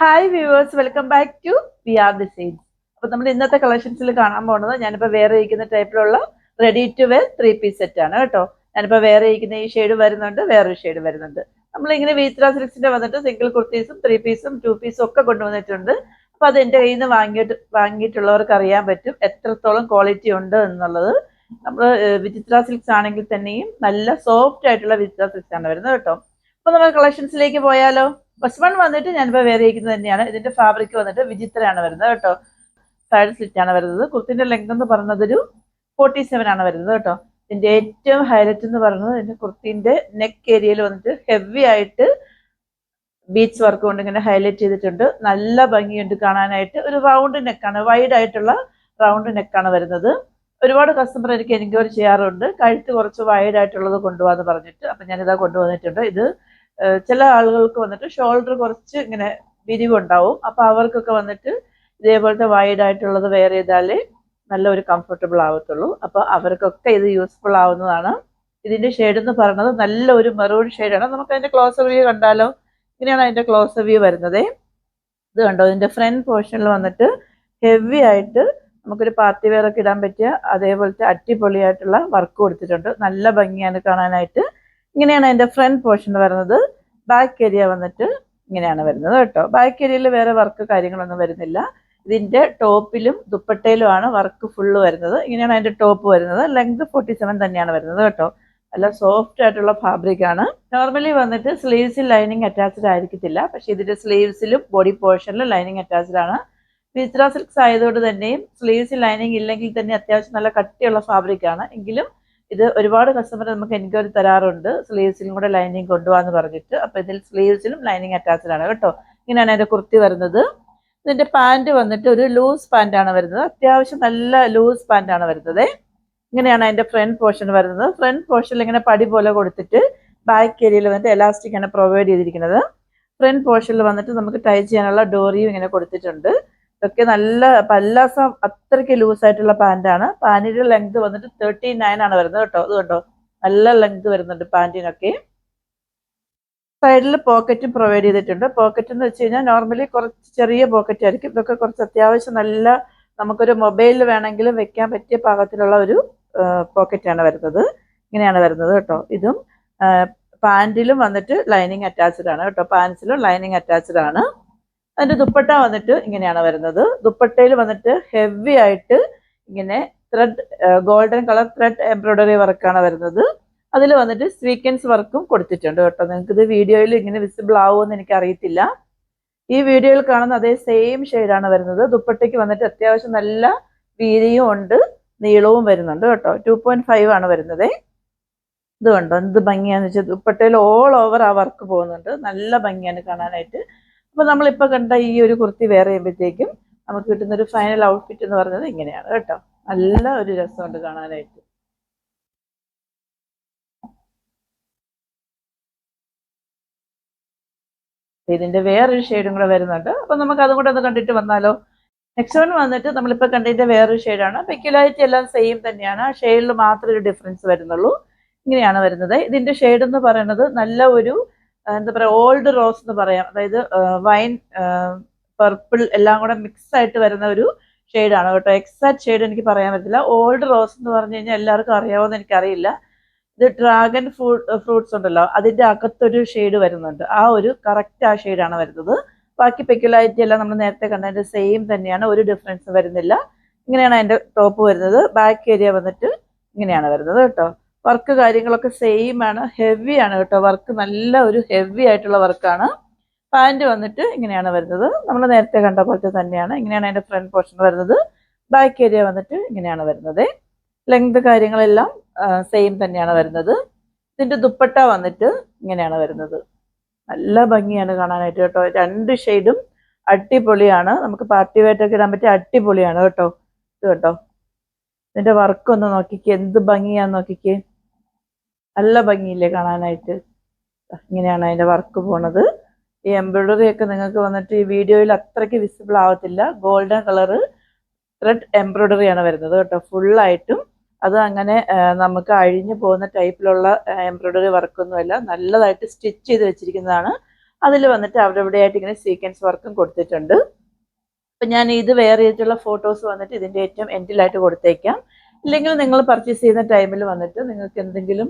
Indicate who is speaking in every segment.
Speaker 1: Hi viewers, welcome back to V R designs. അപ്പോൾ നമ്മൾ ഇന്നത്തെ കളക്ഷൻസിൽ കാണാൻ പോകുന്നത് ഞാനിപ്പോൾ വേറെ ഇരിക്കുന്ന ടൈപ്പിലുള്ള ready to wear 3 piece set ആണ് കേട്ടോ. ഞാനിപ്പോൾ വേറെ ഇരിക്കുന്ന ഈ ഷെയ്ഡ് വരുന്നുണ്ട്, വേറൊരു ഷെയ്ഡ് വരുന്നുണ്ട്. നമ്മളിങ്ങനെ വീത്ര സിൽക്സിന്റെ വന്നിട്ട് സിംഗിൾ കുർത്തീസും 3 പീസും 2 പീസും ഒക്കെ കൊണ്ടുവന്നിട്ടുണ്ട്. അപ്പോൾ അത് എൻ്റെ കയ്യിൽ നിന്ന് വാങ്ങിയിട്ടുള്ളവർക്ക് അറിയാൻ പറ്റും എത്രത്തോളം ക്വാളിറ്റി ഉണ്ട് എന്നുള്ളത്. നമ്മൾ വിചിത്ര സിൽക്സ് ആണെങ്കിൽ തന്നെയും നല്ല സോഫ്റ്റ് ആയിട്ടുള്ള വിചിത്ര സിൽക്സ് ആണ് വരുന്നത് കേട്ടോ. അപ്പോൾ നമ്മൾ കളക്ഷൻസിലേക്ക് പോയാലോ. ഫസ്റ്റ് വൺ വന്നിട്ട് ഞാനിപ്പോൾ വേറെ ഇരിക്കുന്നത് തന്നെയാണ്. ഇതിന്റെ ഫാബ്രിക് വന്നിട്ട് വിചിത്രയാണ് വരുന്നത് കേട്ടോ. സൈഡ് സ്ലിറ്റ് ആണ് വരുന്നത്. കുർത്തിന്റെ ലെങ്ത് എന്ന് പറയുന്നത് ഒരു 47 ആണ് വരുന്നത് കേട്ടോ. ഇതിന്റെ ഏറ്റവും ഹൈലൈറ്റ് എന്ന് പറയുന്നത് ഇതിന്റെ കുർത്തിന്റെ നെക്ക് ഏരിയയിൽ വന്നിട്ട് ഹെവി ആയിട്ട് ബീച്ച് വർക്ക് കൊണ്ട് ഇങ്ങനെ ഹൈലൈറ്റ് ചെയ്തിട്ടുണ്ട്. നല്ല ഭംഗിയുണ്ട് കാണാനായിട്ട്. ഒരു റൗണ്ട് നെക്കാണ്, വൈഡ് ആയിട്ടുള്ള റൗണ്ട് നെക്കാണ് വരുന്നത്. ഒരുപാട് കസ്റ്റമർ എനിക്ക് എൻക്വയറി ചെയ്യാറുണ്ട് കഴുത്ത് കുറച്ച് വൈഡ് ആയിട്ടുള്ളത് കൊണ്ടുപോകാന്ന് പറഞ്ഞിട്ട്. അപ്പം ഞാനിതാ കൊണ്ടുവന്നിട്ടുണ്ട്. ഇത് ചില ആളുകൾക്ക് വന്നിട്ട് ഷോൾഡർ കുറച്ച് ഇങ്ങനെ വിരിവുണ്ടാവും. അപ്പോൾ അവർക്കൊക്കെ വന്നിട്ട് ഇതേപോലത്തെ വൈഡ് ആയിട്ടുള്ളത് വെയർ ചെയ്താലേ നല്ലൊരു കംഫർട്ടബിൾ ആവത്തുള്ളൂ. അപ്പോൾ അവർക്കൊക്കെ ഇത് യൂസ്ഫുൾ ആവുന്നതാണ്. ഇതിന്റെ ഷെയ്ഡ് എന്ന് പറയുന്നത് നല്ല ഒരു മെറൂൺ ഷെയ്ഡാണ്. നമുക്ക് അതിന്റെ ക്ലോസർ വ്യൂ കണ്ടാലോ. ഇങ്ങനെയാണ് അതിന്റെ ക്ലോസർ വ്യൂ വരുന്നത്. ഇത് കണ്ടോ, ഇതിന്റെ ഫ്രണ്ട് പോർഷനിൽ വന്നിട്ട് ഹെവി ആയിട്ട് നമുക്കൊരു പാർട്ടി വെയർ ഒക്കെ ഇടാൻ പറ്റിയ അതേപോലത്തെ അടിപൊളിയായിട്ടുള്ള വർക്ക് കൊടുത്തിട്ടുണ്ട്. നല്ല ഭംഗിയാണ് കാണാനായിട്ട്. ഇങ്ങനെയാണ് അതിന്റെ ഫ്രണ്ട് പോർഷൻ വരുന്നത്. ബാക്ക് ഏരിയ വന്നിട്ട് ഇങ്ങനെയാണ് വരുന്നത് കേട്ടോ. ബാക്ക് ഏരിയയിൽ വേറെ വർക്ക് കാര്യങ്ങളൊന്നും വരുന്നില്ല. ഇതിന്റെ ടോപ്പിലും ദുപ്പട്ടയിലുമാണ് വർക്ക് ഫുള്ള് വരുന്നത്. ഇങ്ങനെയാണ് അതിന്റെ ടോപ്പ് വരുന്നത്. ലെങ്ത് 47 തന്നെയാണ് വരുന്നത് കേട്ടോ. നല്ല സോഫ്റ്റ് ആയിട്ടുള്ള ഫാബ്രിക് ആണ്. നോർമലി വന്നിട്ട് സ്ലീവ്സിൽ ലൈനിങ് അറ്റാച്ച്ഡ് ആയിരിക്കത്തില്ല, പക്ഷെ ഇതിന്റെ സ്ലീവ്സിലും ബോഡി പോർഷനിലും ലൈനിങ് അറ്റാച്ച്ഡ് ആണ്. വിചിത്ര സിൽക്സ് ആയതുകൊണ്ട് തന്നെയും സ്ലീവ്സിൽ ലൈനിങ് ഇല്ലെങ്കിൽ തന്നെ അത്യാവശ്യം നല്ല കട്ടിയുള്ള ഫാബ്രിക് ആണ്. എങ്കിലും ഇത് ഒരുപാട് കസ്റ്റമർ നമുക്ക് എൻക്വയറി തരാറുണ്ട് സ്ലീവ്സിലും കൂടെ ലൈനിങ് കൊണ്ടുപോകാന്ന് പറഞ്ഞിട്ട്. അപ്പൊ ഇതിൽ സ്ലീവ്സിലും ലൈനിങ് അറ്റാച്ച്ഡ് ആണ് കേട്ടോ. ഇങ്ങനെയാണ് അതിന്റെ കുർത്തി വരുന്നത്. ഇതിന്റെ പാന്റ് വന്നിട്ട് ഒരു ലൂസ് പാന്റ് ആണ് വരുന്നത്. അത്യാവശ്യം നല്ല ലൂസ് പാന്റ് ആണ് വരുന്നത്. ഇങ്ങനെയാണ് അതിന്റെ ഫ്രണ്ട് പോർഷൻ വരുന്നത്. ഫ്രണ്ട് പോർഷനിൽ ഇങ്ങനെ പടി പോലെ കൊടുത്തിട്ട് ബാക്ക് ഏരിയയിൽ വന്നിട്ട് എലാസ്റ്റിക് ആണ് പ്രൊവൈഡ് ചെയ്തിരിക്കുന്നത്. ഫ്രണ്ട് പോർഷനിൽ വന്നിട്ട് നമുക്ക് ടൈ ചെയ്യാനുള്ള ഡോറിയും ഇങ്ങനെ കൊടുത്തിട്ടുണ്ട്. ഇതൊക്കെ നല്ല പല്ലാസം അത്രയ്ക്ക് ലൂസ് ആയിട്ടുള്ള പാന്റാണ്. പാന്റിന്റെ ലെങ്ത് വന്നിട്ട് 39 ആണ് വരുന്നത് കേട്ടോ. ഇത് കണ്ടോ, നല്ല ലെങ്ത് വരുന്നുണ്ട് പാന്റിനൊക്കെ. സൈഡിൽ പോക്കറ്റും പ്രൊവൈഡ് ചെയ്തിട്ടുണ്ട്. പോക്കറ്റ് എന്ന് വെച്ച് കഴിഞ്ഞാൽ നോർമലി കുറച്ച് ചെറിയ പോക്കറ്റ് ആയിരിക്കും. ഇതൊക്കെ കുറച്ച് അത്യാവശ്യം നല്ല നമുക്കൊരു മൊബൈലിൽ വേണമെങ്കിലും വെക്കാൻ പറ്റിയ പാകത്തിലുള്ള ഒരു പോക്കറ്റാണ് വരുന്നത്. ഇങ്ങനെയാണ് വരുന്നത് കേട്ടോ. ഇതും പാന്റിലും വന്നിട്ട് ലൈനിങ് അറ്റാച്ച്ഡ് ആണ് കേട്ടോ. പാൻസിലും ലൈനിങ് അറ്റാച്ച്ഡ് ആണ്. അതിന്റെ ദുപ്പട്ട വന്നിട്ട് ഇങ്ങനെയാണ് വരുന്നത്. ദുപ്പട്ടയിൽ വന്നിട്ട് ഹെവി ആയിട്ട് ഇങ്ങനെ thread golden colour thread embroidery വർക്കാണ് വരുന്നത്. അതിൽ വന്നിട്ട് സ്വീക്വൻസ് വർക്കും കൊടുത്തിട്ടുണ്ട് കേട്ടോ. നിങ്ങൾക്ക് ഇത് വീഡിയോയിൽ ഇങ്ങനെ വിസിബിൾ ആവുമെന്ന് എനിക്ക് അറിയത്തില്ല. ഈ വീഡിയോയിൽ കാണുന്ന അതേ സെയിം ഷെയ്ഡാണ് വരുന്നത്. ദുപ്പട്ടയ്ക്ക് വന്നിട്ട് അത്യാവശ്യം നല്ല വീതിയും ഉണ്ട്, നീളവും വരുന്നുണ്ട് കേട്ടോ. 2.5 ആണ് വരുന്നത്. ഇത് കണ്ടോ എന്ത് ഭംഗിയാന്ന് വെച്ചാൽ ദുപ്പട്ടയിൽ ഓൾ ഓവർ ആ വർക്ക് പോകുന്നുണ്ട്. നല്ല ഭംഗിയാണ് കാണാനായിട്ട്. അപ്പൊ നമ്മളിപ്പോ കണ്ട ഈ ഒരു കുർത്തി വേറെ ചെയ്യുമ്പോഴത്തേക്കും നമുക്ക് കിട്ടുന്ന ഒരു ഫൈനൽ ഔട്ട്ഫിറ്റ് എന്ന് പറയുന്നത് ഇങ്ങനെയാണ് കേട്ടോ. നല്ല ഒരു രസമുണ്ട് കാണാനായിട്ട്. ഇതിന്റെ വേറൊരു ഷെയ്ഡും കൂടെ വരുന്നുണ്ട്. അപ്പൊ നമുക്ക് അതും കൂടെ ഒന്ന് കണ്ടിട്ട് വന്നാലോ. നെക്സ്റ്റ് വൺ വന്നിട്ട് നമ്മളിപ്പോ കണ്ടതിന്റെ വേറൊരു ഷെയ്ഡാണ്. പെക്യുലാരിറ്റി എല്ലാം സെയിം തന്നെയാണ്. ആ ഷെയ്ഡിൽ മാത്രമേ ഒരു ഡിഫറൻസ് വരുന്നുള്ളൂ. ഇങ്ങനെയാണ് വരുന്നത്. ഇതിന്റെ ഷെയ്ഡ് എന്ന് പറയുന്നത് നല്ല ഒരു എന്താ പറയാ ഓൾഡ് റോസ് എന്ന് പറയാം. അതായത് വൈൻ പർപ്പിൾ എല്ലാം കൂടെ മിക്സ് ആയിട്ട് വരുന്ന ഒരു ഷെയ്ഡാണ് കേട്ടോ. എക്സാക്ട് ഷെയ്ഡ് എനിക്ക് പറയാൻ പറ്റില്ല. ഓൾഡ് റോസ് എന്ന് പറഞ്ഞു കഴിഞ്ഞാൽ എല്ലാവർക്കും അറിയാവുന്ന എനിക്കറിയില്ല. ഇത് ഡ്രാഗൺ ഫ്രൂട്ട്സ് ഉണ്ടല്ലോ, അതിന്റെ അകത്തൊരു ഷെയ്ഡ് വരുന്നുണ്ട്. ആ ഒരു കറക്റ്റ് ആ ഷെയ്ഡാണ് വരുന്നത്. ബാക്കി പെക്യുലാരിറ്റി എല്ലാം നമ്മൾ നേരത്തെ കണ്ടതിന്റെ സെയിം തന്നെയാണ്, ഒരു ഡിഫറൻസ് വരുന്നില്ല. ഇങ്ങനെയാണ് അതിന്റെ ടോപ്പ് വരുന്നത്. ബാക്ക് ഏരിയ വന്നിട്ട് ഇങ്ങനെയാണ് വരുന്നത് കേട്ടോ. വർക്ക് കാര്യങ്ങളൊക്കെ സെയിം ആണ്. ഹെവി ആണ് കേട്ടോ. വർക്ക് നല്ല ഒരു ഹെവി ആയിട്ടുള്ള വർക്കാണ്. പാന്റ് വന്നിട്ട് ഇങ്ങനെയാണ് വരുന്നത്. നമ്മൾ നേരത്തെ കണ്ട പോലത്തെ തന്നെയാണ്. ഇങ്ങനെയാണ് അതിന്റെ ഫ്രണ്ട് പോർഷൻ വരുന്നത്. ബാക്ക് ഏരിയ വന്നിട്ട് ഇങ്ങനെയാണ് വരുന്നത്. ലെങ്ത് കാര്യങ്ങളെല്ലാം സെയിം തന്നെയാണ് വരുന്നത്. ഇതിന്റെ ദുപ്പട്ട വന്നിട്ട് ഇങ്ങനെയാണ് വരുന്നത്. നല്ല ഭംഗിയാണ് കാണാനായിട്ട് കേട്ടോ. രണ്ട് ഷെയ്ഡും അടിപൊളിയാണ്. നമുക്ക് പാർട്ടി വെയർ ഇടാൻ പറ്റിയ അടിപൊളിയാണ് കേട്ടോ. ഇത് കേട്ടോ, ഇതിന്റെ വർക്ക് ഒന്ന് നോക്കിക്കേ, എന്ത് ഭംഗിയാന്ന് നോക്കിക്കേ. നല്ല ഭംഗിയില്ലേ കാണാനായിട്ട്. ഇങ്ങനെയാണ് അതിന്റെ വർക്ക് പോണത്. ഈ എംബ്രോയിഡറി ഒക്കെ നിങ്ങൾക്ക് വന്നിട്ട് ഈ വീഡിയോയിൽ അത്രയ്ക്ക് വിസിബിൾ ആവത്തില്ല. ഗോൾഡൻ കളറ് ത്രെഡ് എംബ്രോയിഡറി ആണ് വരുന്നത് കേട്ടോ. ഫുള്ളായിട്ടും അത് അങ്ങനെ നമുക്ക് അഴിഞ്ഞു പോകുന്ന ടൈപ്പിലുള്ള എംബ്രോയിഡറി വർക്കൊന്നുമല്ല. നല്ലതായിട്ട് സ്റ്റിച്ച് ചെയ്ത് വെച്ചിരിക്കുന്നതാണ്. അതിൽ വന്നിട്ട് അവിടെ ഇവിടെയായിട്ട് ഇങ്ങനെ സീക്വൻസ് വർക്കും കൊടുത്തിട്ടുണ്ട്. അപ്പം ഞാൻ ഇത് വേറെ ചെയ്തിട്ടുള്ള ഫോട്ടോസ് വന്നിട്ട് ഇതിൻ്റെ ഏറ്റവും എൻഡിലായിട്ട് കൊടുത്തേക്കാം. ഇല്ലെങ്കിൽ നിങ്ങൾ പർച്ചേസ് ചെയ്യുന്ന ടൈമിൽ വന്നിട്ട് നിങ്ങൾക്ക് എന്തെങ്കിലും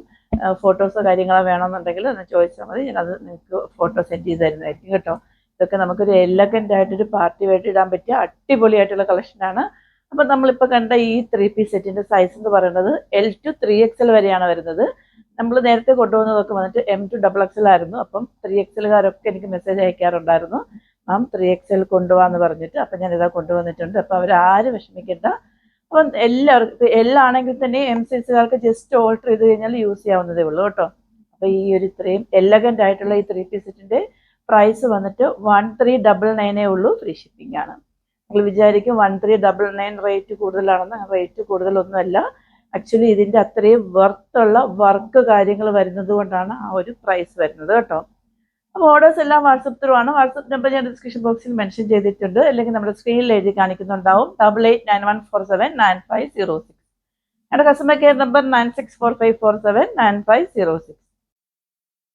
Speaker 1: ഫോട്ടോസോ കാര്യങ്ങളോ വേണമെന്നുണ്ടെങ്കിൽ ഒന്ന് ചോദിച്ചാൽ മതി, ഞാനത് നിങ്ങൾക്ക് ഫോട്ടോ സെൻഡ് ചെയ്ത് തരുന്നതായിരിക്കും കേട്ടോ. ഇതൊക്കെ നമുക്കൊരു എലഗൻ്റ് ആയിട്ടൊരു പാർട്ടി ആയിട്ട് ഇടാൻ പറ്റിയ അടിപൊളിയായിട്ടുള്ള കളക്ഷനാണ്. അപ്പം നമ്മളിപ്പോൾ കണ്ട ഈ 3 പീസ് സെറ്റിൻ്റെ സൈസ് എന്ന് പറയുന്നത് L to 3XL വരെയാണ് വരുന്നത്. നമ്മൾ നേരത്തെ കൊണ്ടുവന്നതൊക്കെ വന്നിട്ട് M to XXL ആയിരുന്നു. അപ്പം 3XLകാരൊക്കെ എനിക്ക് മെസ്സേജ് അയക്കാറുണ്ടായിരുന്നു, മാം 3XL കൊണ്ടുപോകാന്ന് പറഞ്ഞിട്ട്. അപ്പം ഞാനിതാ കൊണ്ടുവന്നിട്ടുണ്ട്. അപ്പം അവരാരും വിഷമിക്കേണ്ട. അപ്പം എല്ലാവർക്കും എല്ലാണെങ്കിൽ തന്നെ M സൈസുകാർക്ക് ജസ്റ്റ് ഓൾട്ടർ ചെയ്ത് കഴിഞ്ഞാൽ യൂസ് ചെയ്യാവുന്നതേ ഉള്ളൂ കേട്ടോ. അപ്പോൾ ഈ ഒരു ഇത്രയും എലഗൻ്റ് ആയിട്ടുള്ള ഈ 3 പീസ് സെറ്റിൻ്റെ പ്രൈസ് വന്നിട്ട് 1399 ഉള്ളൂ. ഫ്രീ ഷിപ്പിംഗ് ആണ്. നിങ്ങൾ വിചാരിക്കും 1399 റേറ്റ് കൂടുതലാണെന്ന്. റേറ്റ് കൂടുതലൊന്നുമല്ല. ആക്ച്വലി ഇതിൻ്റെ അത്രയും വർത്തുള്ള വർക്ക് കാര്യങ്ങൾ വരുന്നത് കൊണ്ടാണ് ആ ഒരു പ്രൈസ് വരുന്നത് കേട്ടോ. അപ്പോൾ ഓർഡേഴ്സ് എല്ലാം വാട്സപ്പ് ത്രൂ ആണ്. വാട്സപ്പ് നമ്പർ ഞാൻ ഡിസ്ക്രിപ്ഷൻ ബോക്സിൽ മെൻഷൻ ചെയ്തിട്ടുണ്ട്, അല്ലെങ്കിൽ നമ്മുടെ സ്ക്രീനിൽ എഴുതി കാണിക്കുന്നുണ്ടാവും. 8891479506. ഞങ്ങളുടെ കസ്റ്റമർ കെയർ നമ്പർ 9645479506.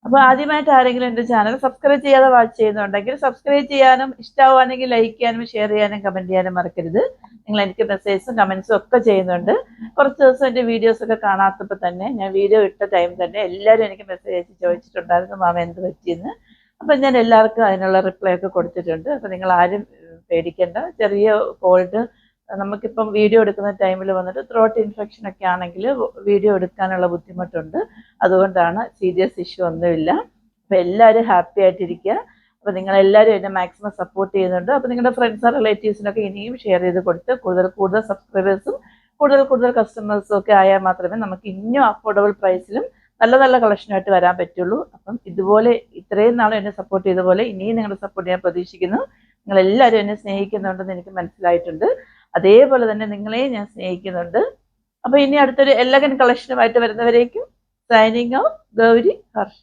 Speaker 1: അപ്പോൾ ആദ്യമായിട്ട് ആരെങ്കിലും എൻ്റെ ചാനൽ സബ്സ്ക്രൈബ് ചെയ്യാതെ വാച്ച് ചെയ്യുന്നുണ്ടെങ്കിൽ സബ്സ്ക്രൈബ് ചെയ്യാനും, ഇഷ്ടമാവുകയാണെങ്കിൽ ലൈക്ക് ചെയ്യാനും ഷെയർ ചെയ്യാനും കമൻറ്റ് ചെയ്യാനും മറക്കരുത്. നിങ്ങൾ എനിക്ക് മെസ്സേജും കമൻസും ഒക്കെ ചെയ്യുന്നുണ്ട്. കുറച്ച് ദിവസം എൻ്റെ വീഡിയോസൊക്കെ കാണാത്തപ്പോൾ തന്നെ ഞാൻ വീഡിയോ ഇട്ട ടൈം തന്നെ എല്ലാവരും എനിക്ക് മെസ്സേജ് അയച്ച് ചോദിച്ചിട്ടുണ്ടായിരുന്നു, മാമ എന്ത് പറ്റിയെന്ന്. അപ്പം ഞാൻ എല്ലാവർക്കും അതിനുള്ള റിപ്ലൈ ഒക്കെ കൊടുത്തിട്ടുണ്ട്. അപ്പോൾ നിങ്ങൾ ആരും പേടിക്കേണ്ട. ചെറിയ കോൾഡ്, നമുക്കിപ്പം വീഡിയോ എടുക്കുന്ന ടൈമിൽ വന്നിട്ട് ത്രോട്ട് ഇൻഫെക്ഷൻ ഒക്കെ ആണെങ്കിൽ വീഡിയോ എടുക്കാനുള്ള ബുദ്ധിമുട്ടുണ്ട്. അതുകൊണ്ടാണ്, സീരിയസ് ഇഷ്യൂ ഒന്നുമില്ല. അപ്പോൾ എല്ലാവരും ഹാപ്പി ആയിട്ടിരിക്കുക. അപ്പോൾ നിങ്ങളെല്ലാവരും എന്നെ മാക്സിമം സപ്പോർട്ട് ചെയ്യുന്നുണ്ട്. അപ്പോൾ നിങ്ങളുടെ ഫ്രണ്ട്സ് റിലേറ്റീവ്സിനൊക്കെ ഇനിയും ഷെയർ ചെയ്ത് കൊടുത്ത് കൂടുതൽ സബ്സ്ക്രൈബേഴ്സും കൂടുതൽ കസ്റ്റമേഴ്സും ഒക്കെ ആയാൽ മാത്രമേ നമുക്ക് ഇനിയും അഫോർഡബിൾ പ്രൈസിലും നല്ല കളക്ഷനായിട്ട് വരാൻ പറ്റുള്ളൂ. അപ്പം ഇതുപോലെ ഇത്രയും നാളും എന്നെ സപ്പോർട്ട് ചെയ്ത പോലെ ഇനിയും നിങ്ങളുടെ സപ്പോർട്ട് ഞാൻ പ്രതീക്ഷിക്കുന്നു. നിങ്ങളെല്ലാവരും എന്നെ സ്നേഹിക്കുന്നുണ്ടെന്ന് എനിക്ക് മനസ്സിലായിട്ടുണ്ട്. അതേപോലെ തന്നെ നിങ്ങളെയും ഞാൻ സ്നേഹിക്കുന്നുണ്ട്. അപ്പോൾ ഇനി അടുത്തൊരു എലഗൻ്റ് കളക്ഷനുമായിട്ട് വരുന്നവരേക്കും സൈനിങ് ഔട്ട്, ഗൗരി ഹർഷ്.